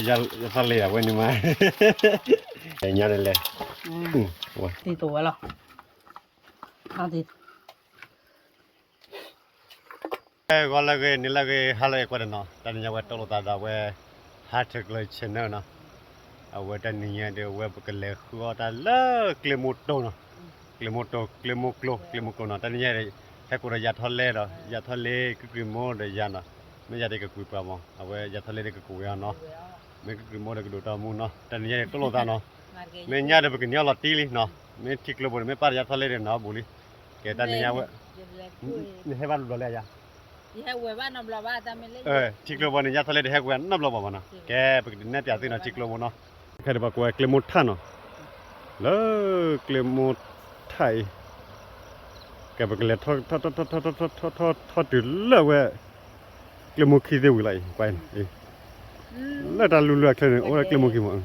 จะทะเลไว้นี่มาอย่างเงี้ยเลยว้าตีตัวหรอเอาตีก็เลยนี่เลยฮัลโหลก็ได้เนาะตอนนี้ว่าตลอดตาเว้ฮัทเกลเชนเนาะเอาไว้ตอนนี้เดี๋ยวเว้ก็เลยขัวตาเลิกเลมุตโตเนาะเลมุตโตเลมุกโลเนาะตอนนี้ให้กูระยะทะเลเนาะยะทะเลคือโมเดียนะไม่อยากได้ก็คุยปะมั้งเอาไว้ยะทะเลได้ก็คุยเนาะไม่คือโมได้ก็ดูตามูเนาะตอนนี้ตลอดตาเนาะไม่ยากได้ก็เนี่ยละตีลิเนาะไม่ทิกลบไม่ปาร์ยะทะเลเนาะบุรีแกตอนนี้เว้นี่ให้บ้านรู้เลยจ้ะที่ให้เว้ยบ้านน้ำลาบ้านแต่ไม่เล่นทิกลบนี่ยะทะเลได้ให้กูน้ำลบบ้านะแกไปเนี่ยเปียตีนะทิกลบเนาะแค่ได้บอกว่าเคลมุดท่านเนาะแล้วเคลมุดไทยแกไปเลยทอดถึงแล้วเว้ยเคลมุดขี้เดียวอะไรไปแล้วตาลุล์แค่นี้โอ้ยเคลมุดขี้มั้ง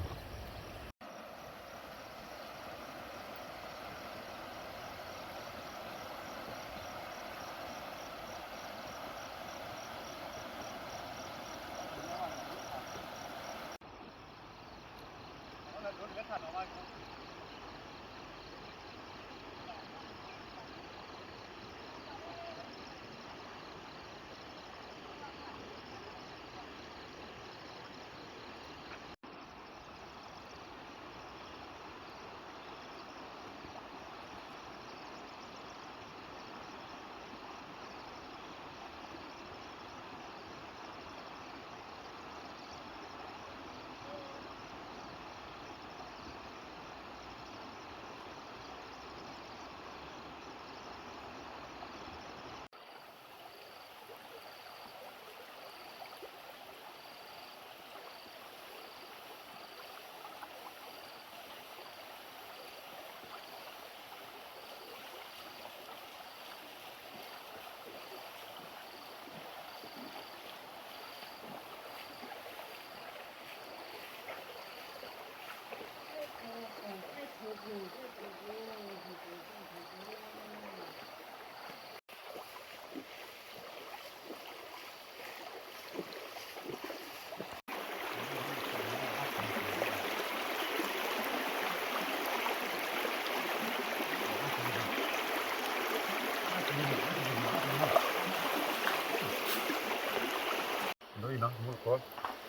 นี่เนาะมึงก็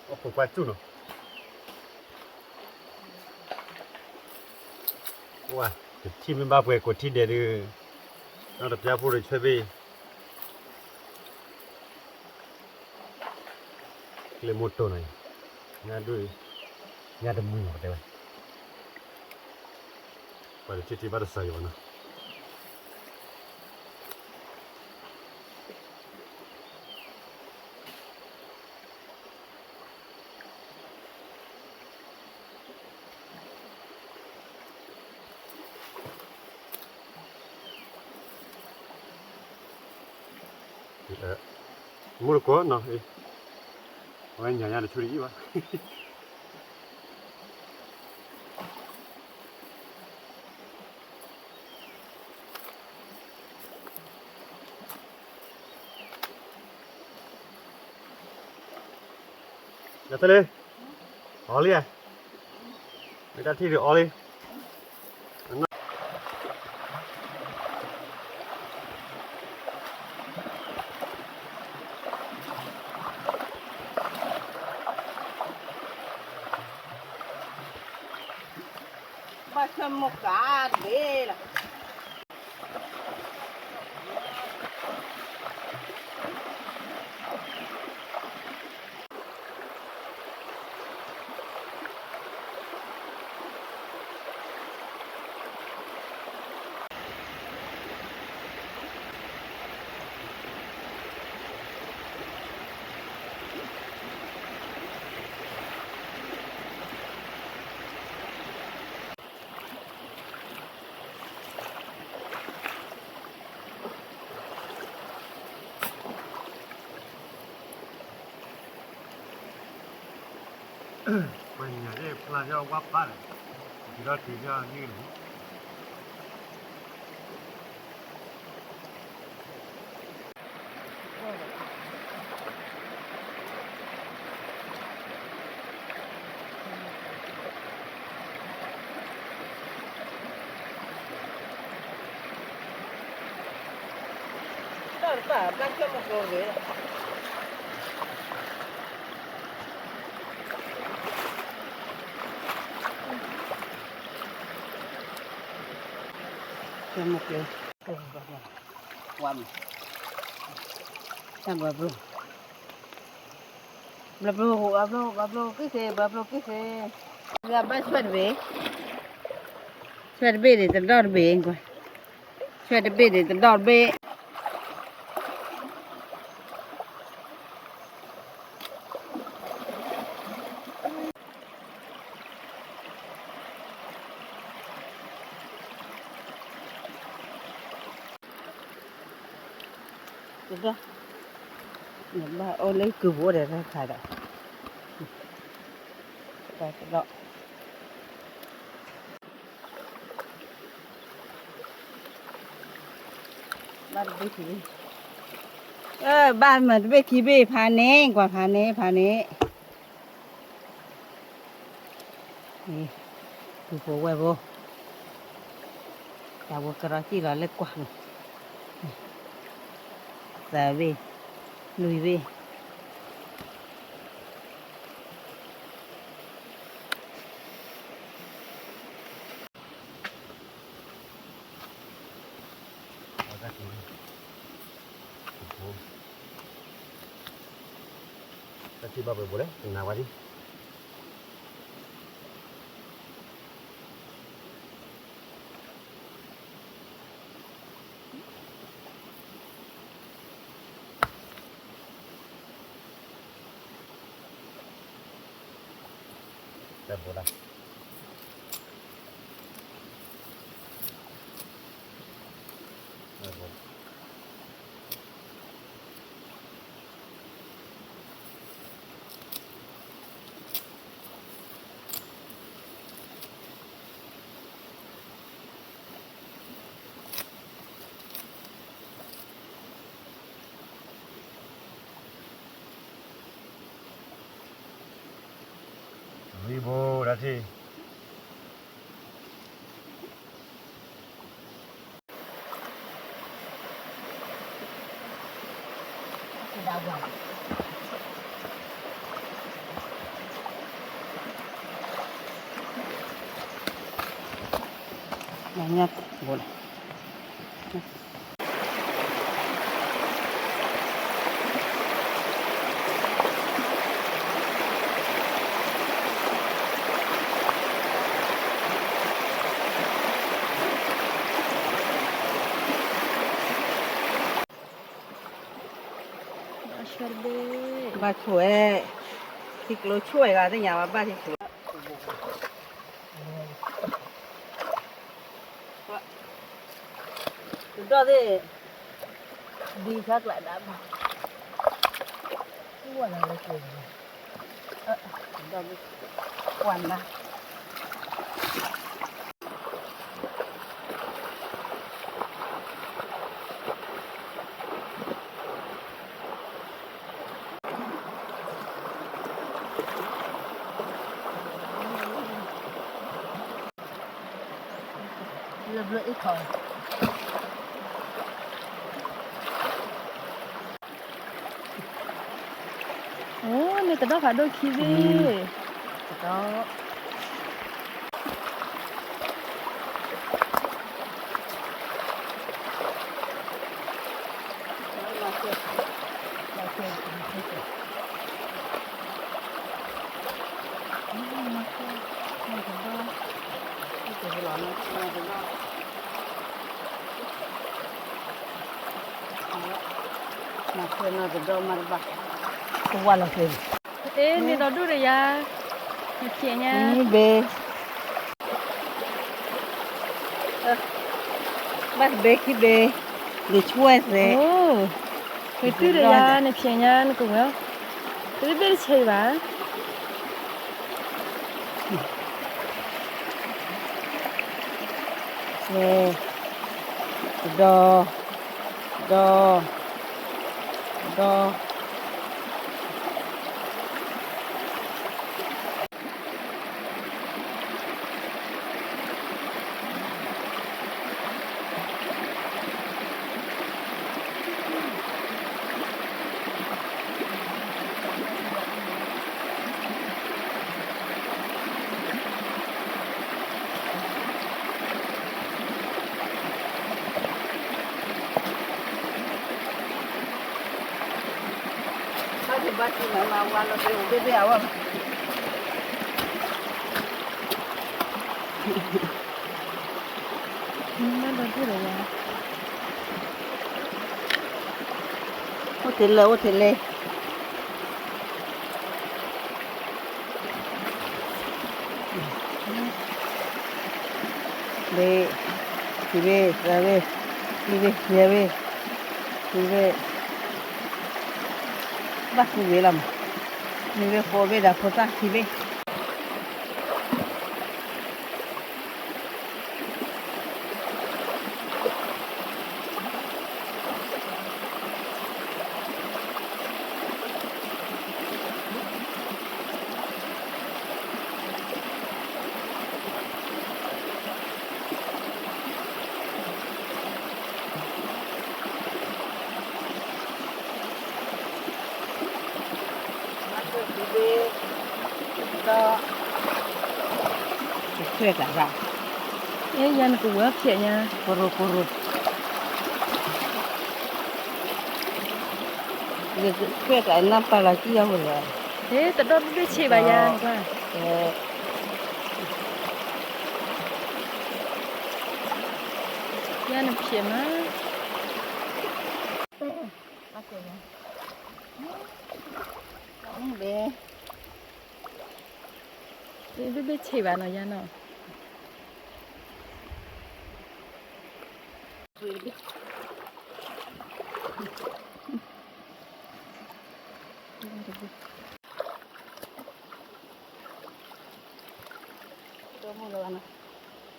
เอาผูกไปจุ่นเนาะว้าที่มันบ้าเปื่อยกดที่เดือดเราดับยาพูดเลยช่วยไปเลยหมดตัวหน่อยงานด้วยงานดำมือหมดเลยไปที่บ้านใส่ก่อนนะมุลโกเนาะวันนี้ยังจะช่วยอีกวะอย่าทะเลอ๋อเลยไม่ได้ที่เดียวอ๋อเลย บ้านชมกาเด้ล่ะมันอย่างนี้พลาดจะวับบ้านที่เราถือจะยืน ba bác cho một đồ về cho một đồ quam sao bablo cái gì ra bắt về để tao đòn về anh coi xoay về để tao đòn về được chưa? Nhắm ba ô lấy cừu vô để ra xài đó. Đây cái đó. Ba đi thì. Ba mà về khi về phá nè, quả phá nè. Nè, cừu vô quay vô. Chào vô cái đó chỉ là lấy quăng. Giờ về, lùi về. Kasi ba boleh? Kenapa đi? Dah bola. Dah bola. Ribu dah sih. Banyak boleh. Ba chuối thịt lô chuối là cái nhà mà ba thịt chuối đó thì đi khác lại đã mà mua là lấy tiền đó đi quản mà lưỡi thôi 오, 근데 너 가도 기대. đó mà khơi nó từ đâu mà bắt không qua là khơi 에, 니 너도 그래야. 이렇게 냐. bê bắt bê khi bê để chuối thế 오. 그 뜨려야, 니 피냐, 니 그거요? 뜨리베리 채봐. nè đo đo đo mà qua nó bị béo à. Nó đơn thứ rồi à. Ô tiền lệ. Lệ, thì về, ra về, đi về, nhà về, đi về. Bắt đi về làm, đi về phố về đã phố ta, thì về. Đó thuê cả ra Ê, dân của bữa phía nha. puru thuê cả năm pa là chi đâu rồi Thế tao đốt biết chị bà nhà qua. Dân là phía mà. không bé Thế biết chị bà nào dân nào. Đâu mua đâu anh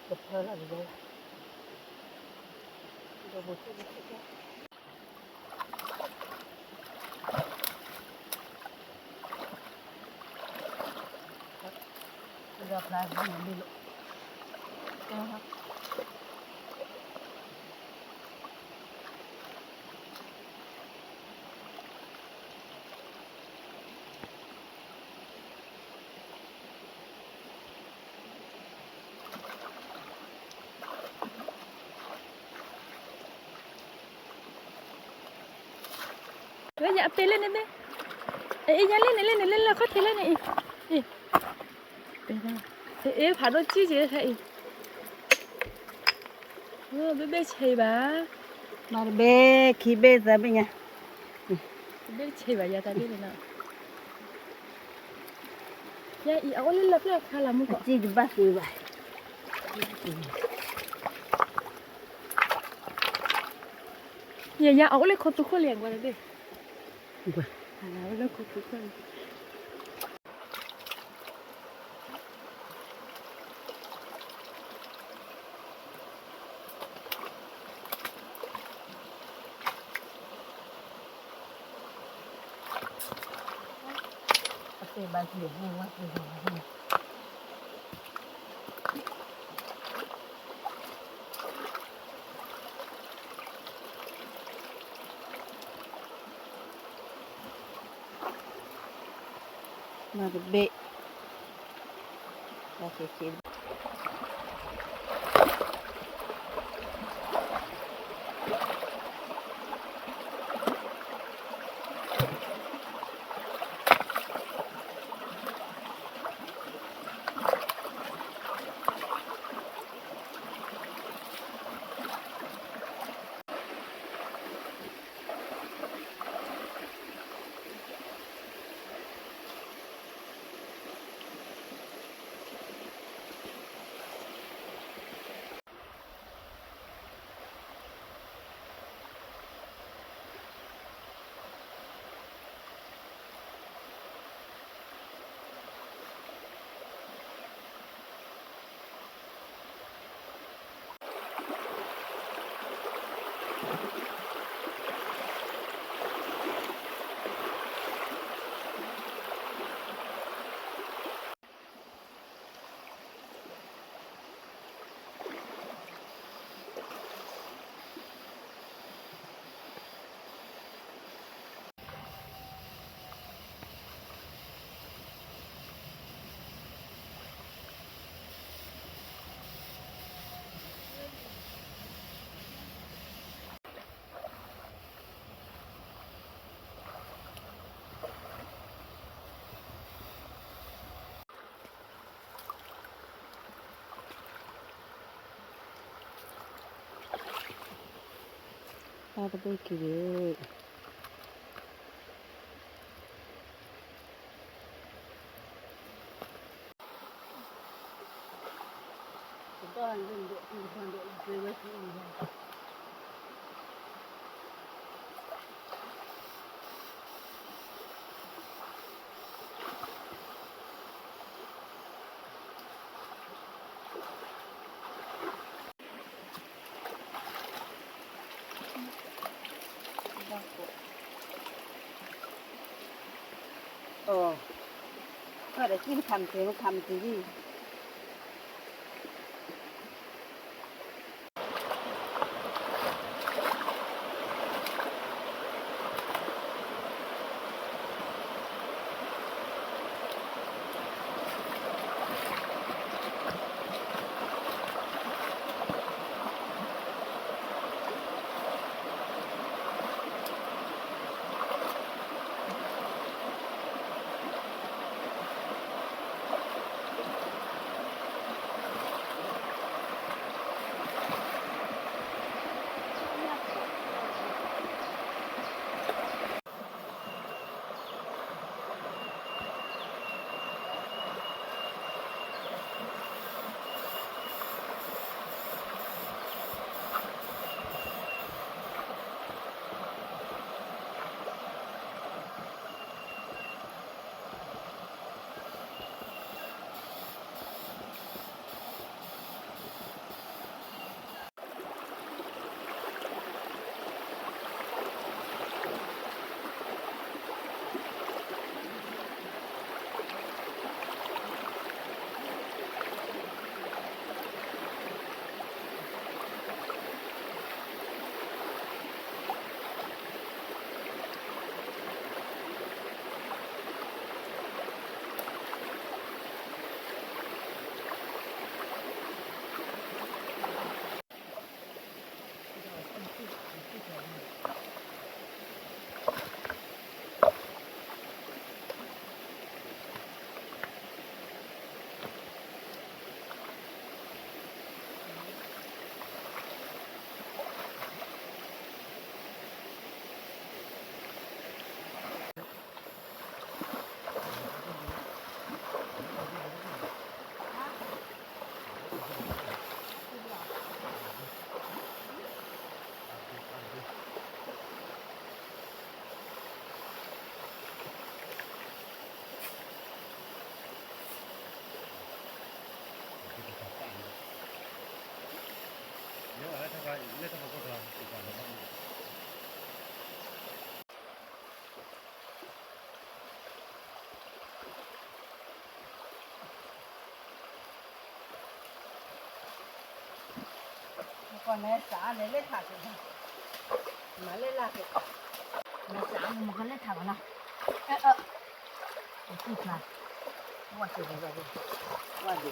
đập thơ là gì đây đâu mua chút chút gặp lại nó đi lộ Bây giờ apel lên đi. Ê, nhà lên là có thể lên này. Ê. Ê, phá đôi chi gì thế? Bé chơi bà. mà bé khi bé ra bé nha Bé chơi bà ya ta đi nào. Ya, ý áo lên lập là khá là mua cọ. chi đi bắt đi vậy Ya, áo lên khó tu khó liền qua đây. Áo lên khó tu khó liền. cái bàn biển này quá tuyệt vời mà bé là cái Ada baik kiri. Kita angin dek, bukan dek bebas ini. Oh, ada sini kam sini. Còn này xả này lấy thạch rồi, mà lấy là cái, này xả mà còn lấy thạch nào, cái thạch, qua gì rồi, qua gì,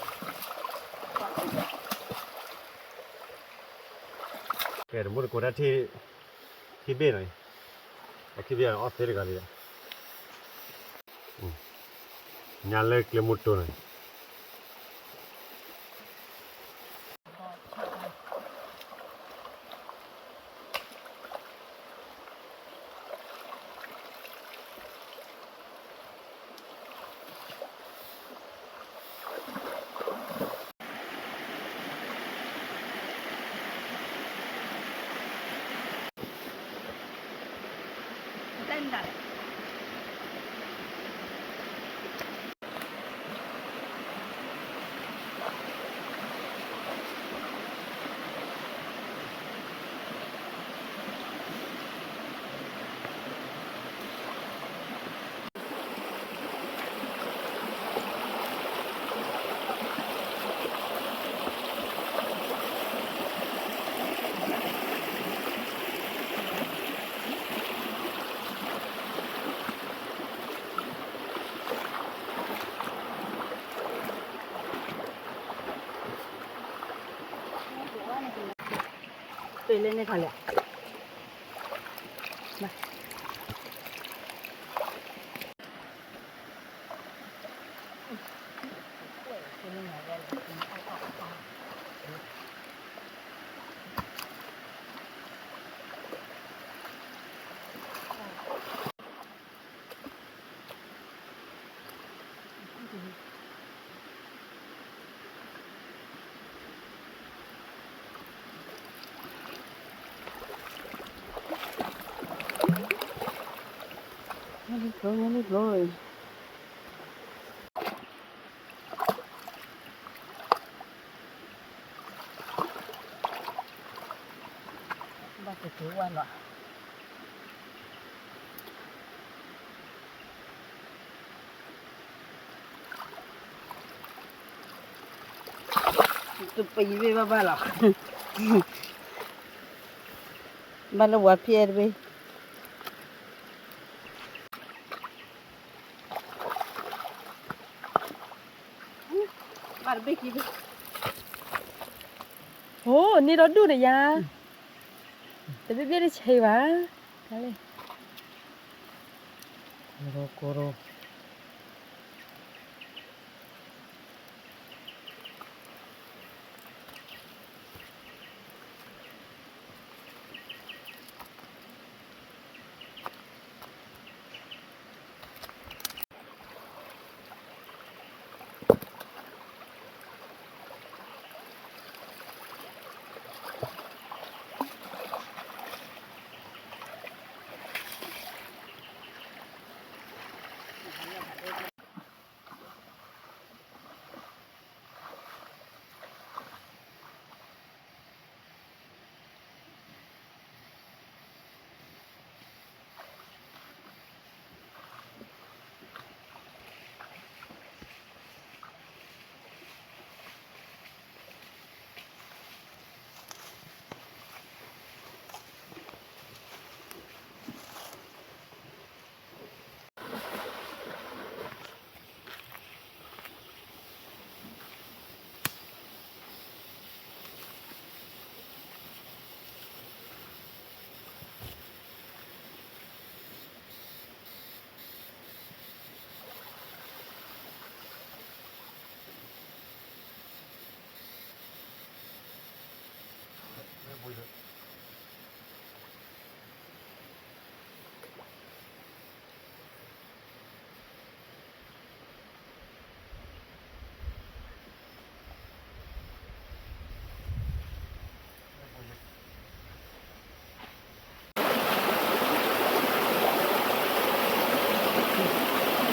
cái đó một cái thì bên này, cái bên ở phía cái này, nhà lấy cái một chỗ này. tên là tùy lên đây thằng lẹ. Rồi rồi. Ba cái thứ quan rồi. Tụi bây về ba rồi. Ba là quạt phía về. Ba là biết gì vậy? โหนี่รถดูหน่อยยาแต่พี่เบี้ยได้ใช่ปะนั่นเลย Coro.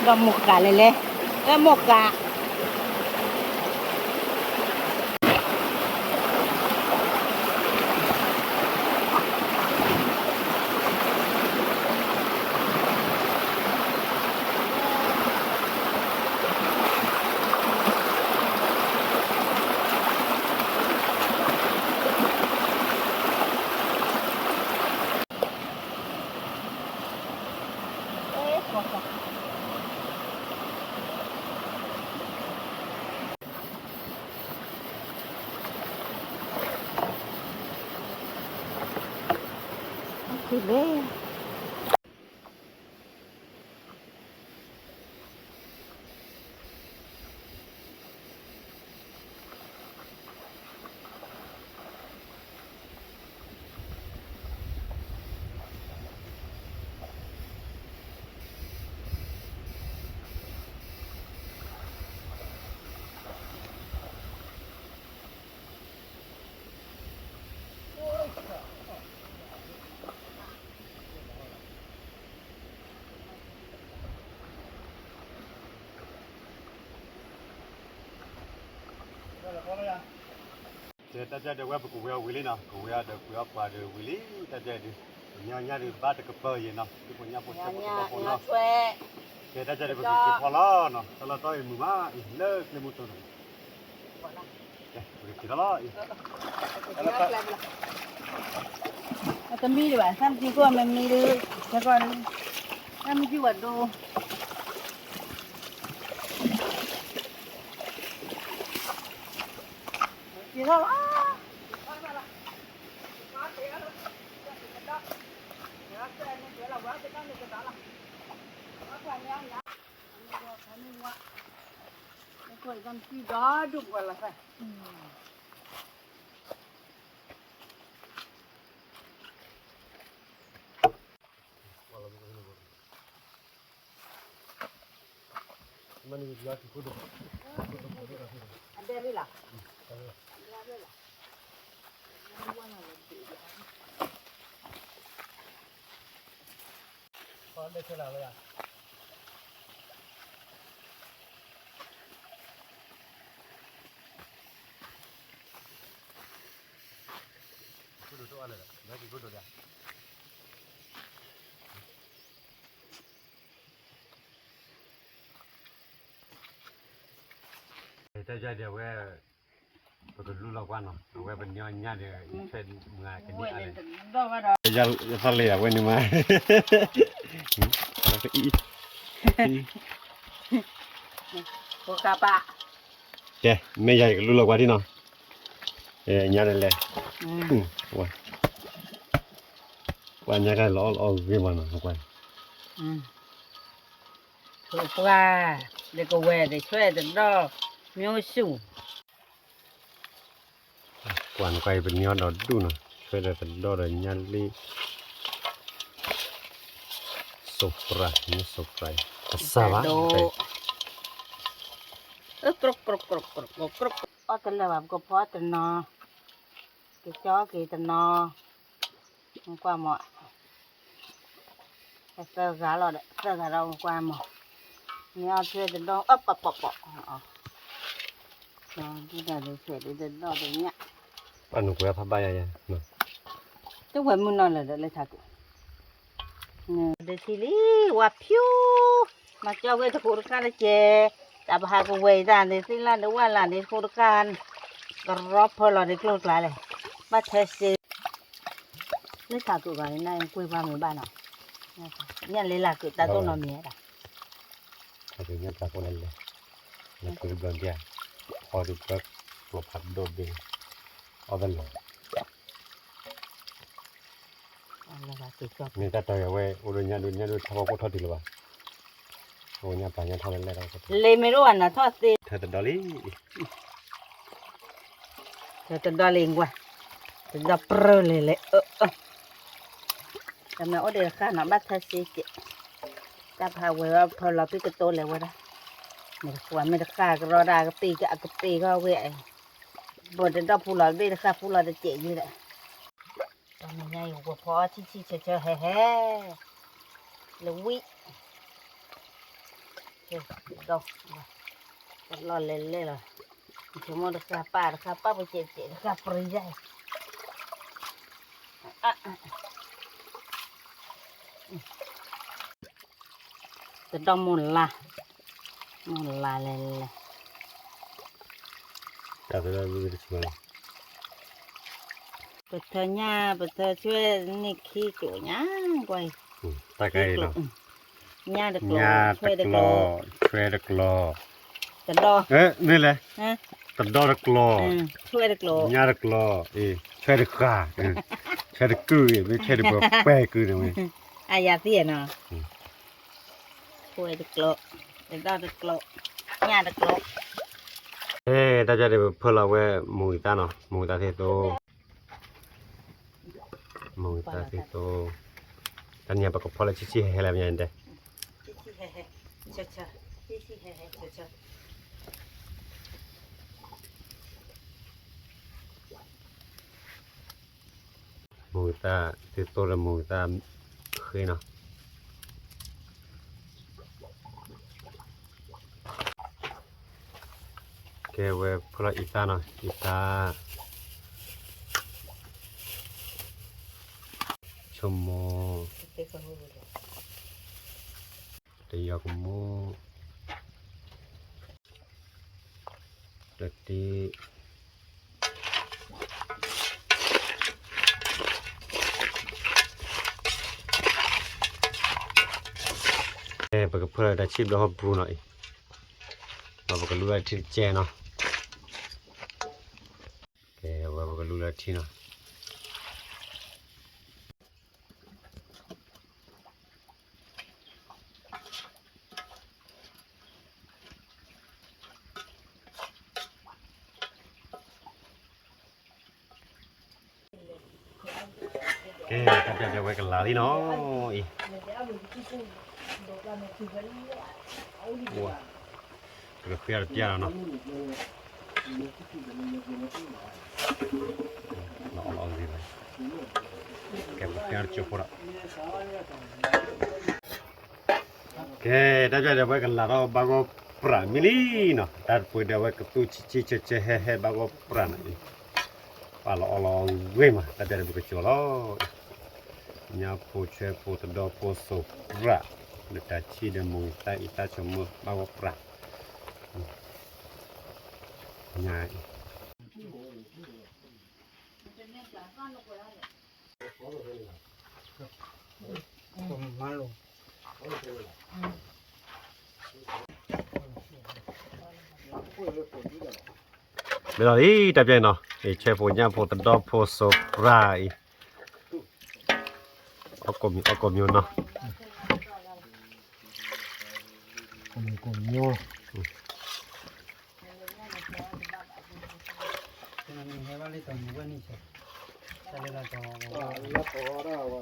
Gom một cả lên lên. Một cả. Thì bé. Thế ta chơi được web của web Willy nào, của web được web qua được Willy ta chơi đi, nhà đi bắt được cái bơ gì nào, cái con nhà bút Nhà cái nhà con nhà nó, thuê. thế ta chơi được cái phò lo nó, ta là tôi mù má, lơ cái mù tôi, cái đó là, Tao mi đi bạn, tham chi qua mày mi đi, cho con tham chi vật đồ. Chị sao á? Cái con chi đó đụng vào là phải. Mana ni dia tu kudu. Ada ni lah. Kau ada celah lah. แต่ใจเดียวว่าปกติรู้เรากว่าเนาะว่าเป็นย้อนญาติเป็นงานกันนี่อะไรจะทะเลอะวันนี้มาแล้วก็อี โอคาปะ แกไม่ใหญ่ก็รู้เรากว่าที่เนาะญาติเลยว่าญาติกันล้อวิ่งมาเนาะกว่า ถูกว่าเด็กก็แหวกช่วยแต่ดอกမျိုးစု กวนไปเป็นยอดดอดูเนาะช่วยได้เป็นดอดยันลีสุปรานี่สุปราสาวะกรกกรกกรกกรกกรกอ๋อแต่ละแบบก็พอแต่นอกี่จ้อกี่แต่นอมันกว่าหมดแต่เสื้อขาเราเด้อเสื้อขาเรากว่าหมดนี่เอาช่วยแต่ดอกอ๊บอ๋อที่ได้เลยช่วยแต่ดอกอย่างเงี้ย อันนู้นก็พับใบยังเนาะ ตัวเหมือนมันนอนเลยเด้อเลยทักเนี่ยเดี๋ยวทีนี้ว่าพิวมาเจ้าเวทโคตรการเจแต่พากูเวด้านนี้สิล่ะเดี๋ยวว่าล่ะนี่โคตรการก็รอบพอเราได้กลุ่มกลายเลยมาเทสเลยทักกูกันนั่งคุยความในบ้านเนาะเนี่ยเลยล่ะคือตาตัวนอนเมียด่ะ ถ้าเป็นยันตาคนนั้นเลยนั่นคือเรื่องเดียวพอดูก็ปลดพัดโดดเดี่ยวเอาไปเลย อะไรวะติดจอบ นี่ถ้าตัวเว้ยอุดมญาดูทำก็ทอดดีหรือเปล่าโอ้ยป่านยันทอดแล้วเราก็ เลยไม่รู้อ่ะนะทอดสิ เธอแต่ดอลลี่ จะดอเลงกว่าจะดอเปรเลยแต่แม่โอเดลข้าหน้าบัตรสิเจจะพาเวว่าพอเราพี่ก็โตแล้ววะนะไม่ได้ควรไม่ได้ข้าก็รอได้ก็ปีก็อักปีก็เว้ยบนจะดอผู้หลอดไม่ได้ข้าผู้หลอดจะเจ๋งอยู่แหละตอนนี้ยังอยู่กับพ่อชี้เฉยแฮ่แล้ววิดอกรอเล่นเลยล่ะชั่วโมงข้าป้าไปเจ๋งข้าปริยัยจะดอมุนละเลย แต่ตัวเราไม่ได้ช่วย บทเนี่ยบทช่วยนี่ขี้จุ๋ยเนี่ยกวย ตาไก่เนาะ เนี่ยเด็ก ญา ช่วยเด็ก ตะกลอช่วยตะกลอ จะดอ นี่แหละ ฮะ ตะดอตะกลอ ช่วยเด็กโล ญาตะกลอช่วยตะกาช่วยตะกือไม่ช่วยตะแป้กือนะเว้ย อายาเตี้ยเนาะช่วยเด็กโลจะดอเด็กโลเนี่ยเด็กโล ตาจะได้เพื่อเราเว้ยมูตาเนาะมูตาเทโตมูตาเทโตตอนนี้ปะก็พอแล้วชี้ให้แล้วยังไง เช่ มูตาเทโตและมูตาเคยเนาะแกเว้ยพลอีตาเนาะอีตาชมโมเตียกโมเตี ปกเพื่อได้ชิบแล้วก็ปรุงหน่อยมาปกรู้ได้ที่เจเนาะแกว่าปกรู้ได้ที่เนาะแกก็จะไว้กันลาที่เนาะอีว้าก็เปรี้ยวแล้วเนาะลองดีเลยแกเปรี้ยวจุกปะแกถ้าจะไว้กันลาเราบางก็ปราณมิลีเนาะแต่พอเดี๋ยวไว้กับตู้ชี้เฮ้บางก็ปราณนี่ ปลาเราเว้ยมาแต่เดี๋ยวบุกโจล้อยาปูเชปูตะดอปูสุระเดี๋ยวจะชีเดมูแต่อีตาชมบ้าวปลาง่าย มาลง เดี๋ยวนี้แต่เพียงเนาะเชฟปูย่าปูตะดอปูสุระอีอากมอยู่เนาะ กลมโยนี่ให้ว่าเลยตอนนี้ว่านี่ใช่ใช่เลยละต่อแล้วต่อได้ว่า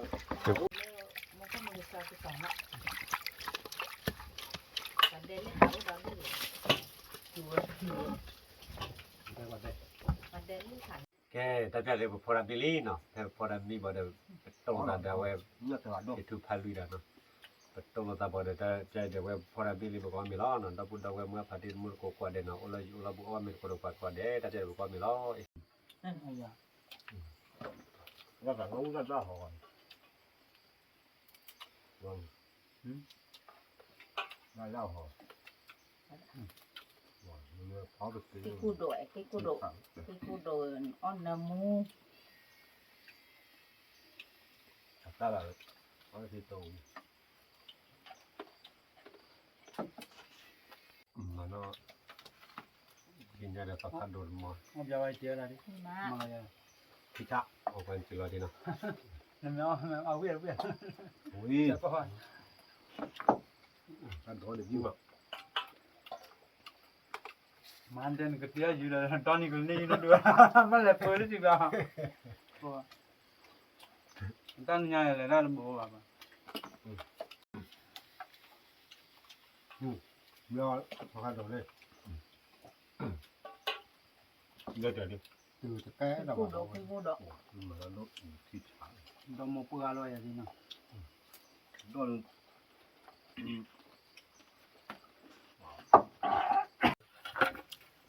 แกแต่เพียงเลยพอราบิลีเนาะแต่พอรามีบ่ได้ตรงนั้นแต่ว่า เนี่ยตลอด itu palu dah no. Betul tak boleh dah jadi we pora bili bukan milo no. Dah pun dah we mua padir mur ko kuat deh no. Ulah bukan ambil ko kuat deh. Dah jadi bukan milo. นั่นไงอ่ะ Dah dah ngau dah dah hawan. Wang. Dah dah hawan. Wah, ni pháo được cái. Cái cu đội on nà mu. Ta là có cái tàu. Mà nó nhìn ra được các đồ mà. เอาจะไว้เจออะไรดิ Má. มาเลย Thì chắc ở bên chỉ là đi nào. นั่นเอาเวียน Ui, จะก็ ăn đó được nhưng mà มันเดินกระเทียอยู่เลยตอนนี้ก็นี่นู่นด้วยมันเลยเปิดได้จริงป่ะตั้งใหญ่เลยน่าจะบอกว่า lo khó khăn rồi đây. Đưa trở đi. Từ cái Cái cu độ, cái cu độ. mà nó đốt thịt chả. ต้องมาเปื่อยอร่อยอย่างนี้เนาะ Đó là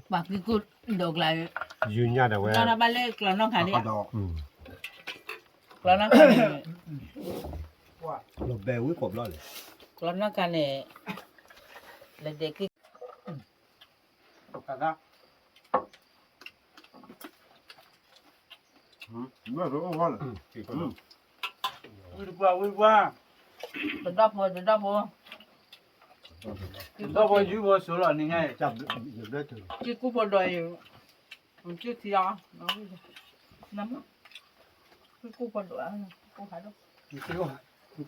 Bà cái cu độ lại. dư nha đâu Nó là ba lê, là nó khả đi. đó. Là nó khả đi. Lột bè quý cộp lo này. Là nó khả đi. Là để cái กันนะ Nó rất ngon. Chỉ có đó. วิ่งว่า từ đó vô, từ đó vô. ต้องไปอยู่บ่สุดแล้วนี่ไง Chậm được đấy thử. Cái cu bộ đội. Cái thì đó. Nó nắm. Cái cu bộ đội. Không phải đâu.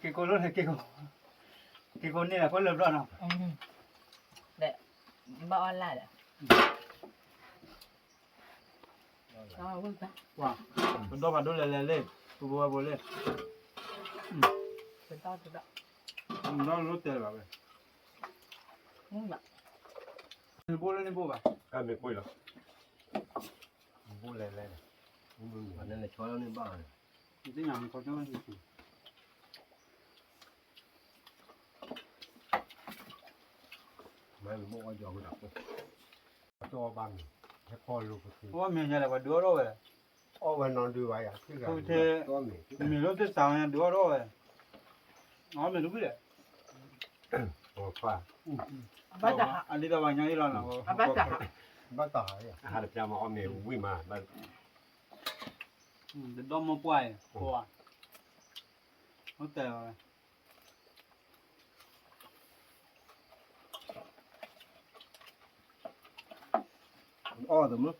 กี่คนรู้ไหมกี่คนนี่แหละคนเริ่มร้อนเนาะ Để. Bao online đấy. Đó, vui quá. ว่าคนต้องมาดูเล่ๆตัวบ่เล่ Từ đó, từ đó. น้องรู้เตะแบบ Không mà. นี่บ่เล่นี่บ่ป่ะ Cái mình quay rồi. Vô lên lên. Anh nên là cho nó lên bao này. จริงๆอย่างเขาจะมัน Mấy mình mua giò cái đập thôi. Cho bằng. Cái kho luôn cái เพราะว่ามีอะไรกว่าดูรอเว้ย Ô mà nó đưa vậy à? Chứ gà. Thôi thế- Có mình. มีรถที่สาวเนี่ยดูรอเว้ยอ๋อไม่รู้เลย Ồ pha. Bắt đầu. อันนี้เราวางอย่างนี้แล้วนะ Bắt đầu. Bắt tỏi à? Hai đập ra mà ôm này vui mà. Bắt จะดมมาป่วยกลัวเขาแต่ o rồi mức.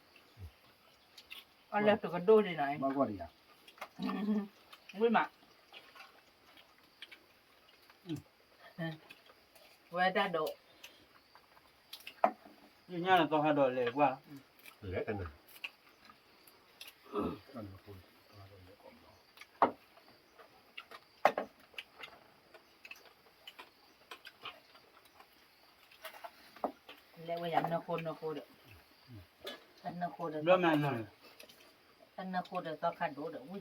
Con leo từ con đôi đi này. Bao qua đi à? Vui mà. Về ra độ. ยี่ห้อเราต้องหาดอกเลยว่า Lẽ tên này. Leo bây giờ nó khô được. Nó khô được. เริ่มแม่นเลย Nó khô được to khăn đổ được. Ui.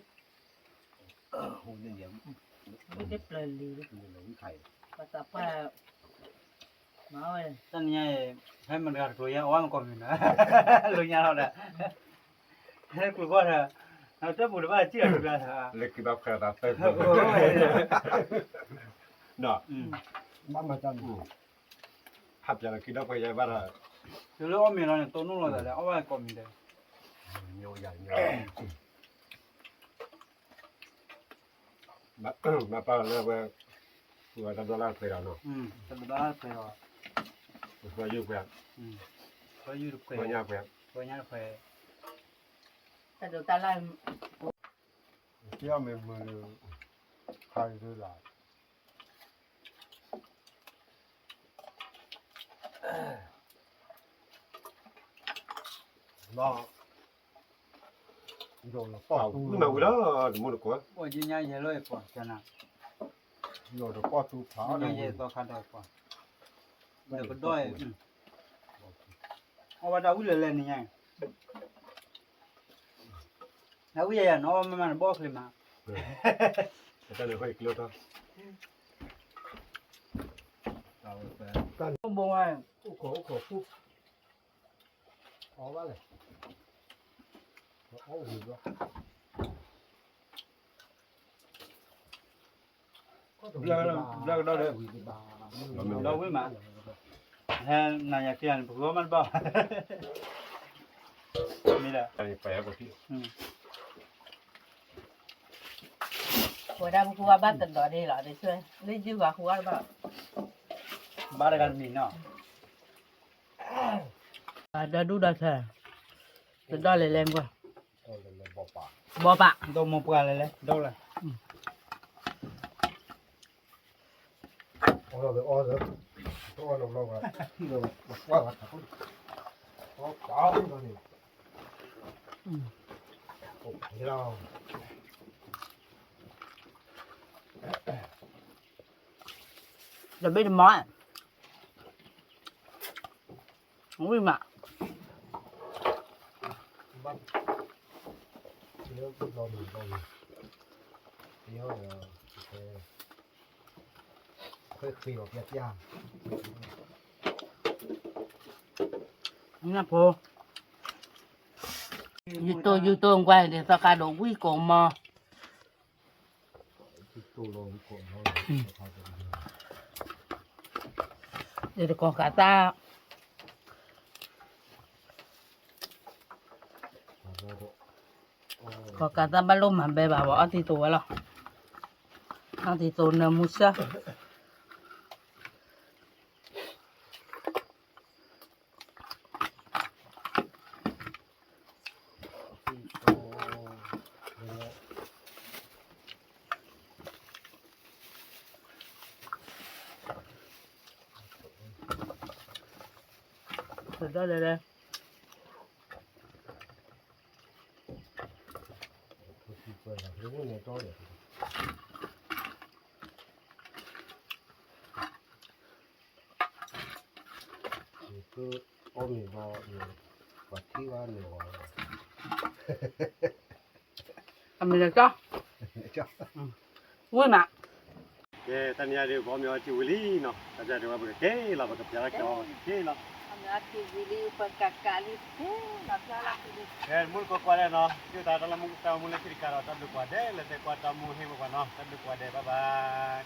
Hôn lên điểm. Ui đếp lời lì. Hôn lên thầy. Và tập là. Nó ơi. ตั้งยังให้มันกัดตัวยังอ้อนก่อนนะลุงยาเราเนี่ยให้คุยว่าเถอะ这不是把接出来他。 เล็กกินแบบแค่ตาเต้นเนาะ 妈妈讲的， หับจะกินแบบไปใหญ่บ้านอะ 就是我们那里都弄了的了，我还搞没得。 เหนียวใหญ่เหนียวมาป้าเลิกว่าตัวตะดอลลาร์ไปแล้วเนาะ 这不大亏了， ตัวยืดแบบ 我有的亏 ตัว，ยากแบบ 我伢亏。 แต่ดูตาไล่ เที่ยวมือใครด้วยล่ะ那有了报都，你买回来没得过，我今年也来过，真的，有的报都爬的今年。也到看到过，那个多哎，我把它为了来呢，那为呀，那我慢慢的包起来嘛。这里会给了他。我不玩，我可不。好吧嘞。好味道。老为嘛？还那也见不过嘛吧？没了，哎，白个屁。 หัวดำครัวบ้านตัดดอกนี่เหรอได้ช่วยได้ยืมกว่าครัวหรือเปล่า 把那个米呢？ ได้ดูได้แค่ตัดดอกเลยแรงกว่า 宝爸。 บ่ปะ 都没不干了嘞，都了。我那个儿子，我那个，我我搞的呢。哦，你啦。 จะไม่ได้หมอนวิ่งมา Nếu cứ lo mình nếu là hơi khi vào việc ra นี่นะพ่ออยู่ตัวกว่าเดี๋ยวสกัดดอกวิ่งกงมา tu lo của nó เดี๋ยวกองกาตาก็กาตาบ้านลมหันไปบ่าวอันที่ตัวหรออันที่ตัวเนื้อมุสะ สุดยอดเลย cứ ôm mình vào và thi vào nhiều vào ทำไมล่ะจ๊ะวิ่งมา cái tận nhà đi có nhiều chịu lý nó taจะดูว่าเป็นเก๋เราเป็นกับยาเจ้าเก๋เรา ทำงานที่วิวปักกาลิเฮ้ยนับจะรักดี เฮ้ยมุลก็กว่าเลยเนาะที่ตาตะละมุตามุลคิริการ์ตาดูกว่าเด้เลยแต่กว่าตามุเฮบุกว่าเนาะตาดูกว่าเด้บ๊ายบาย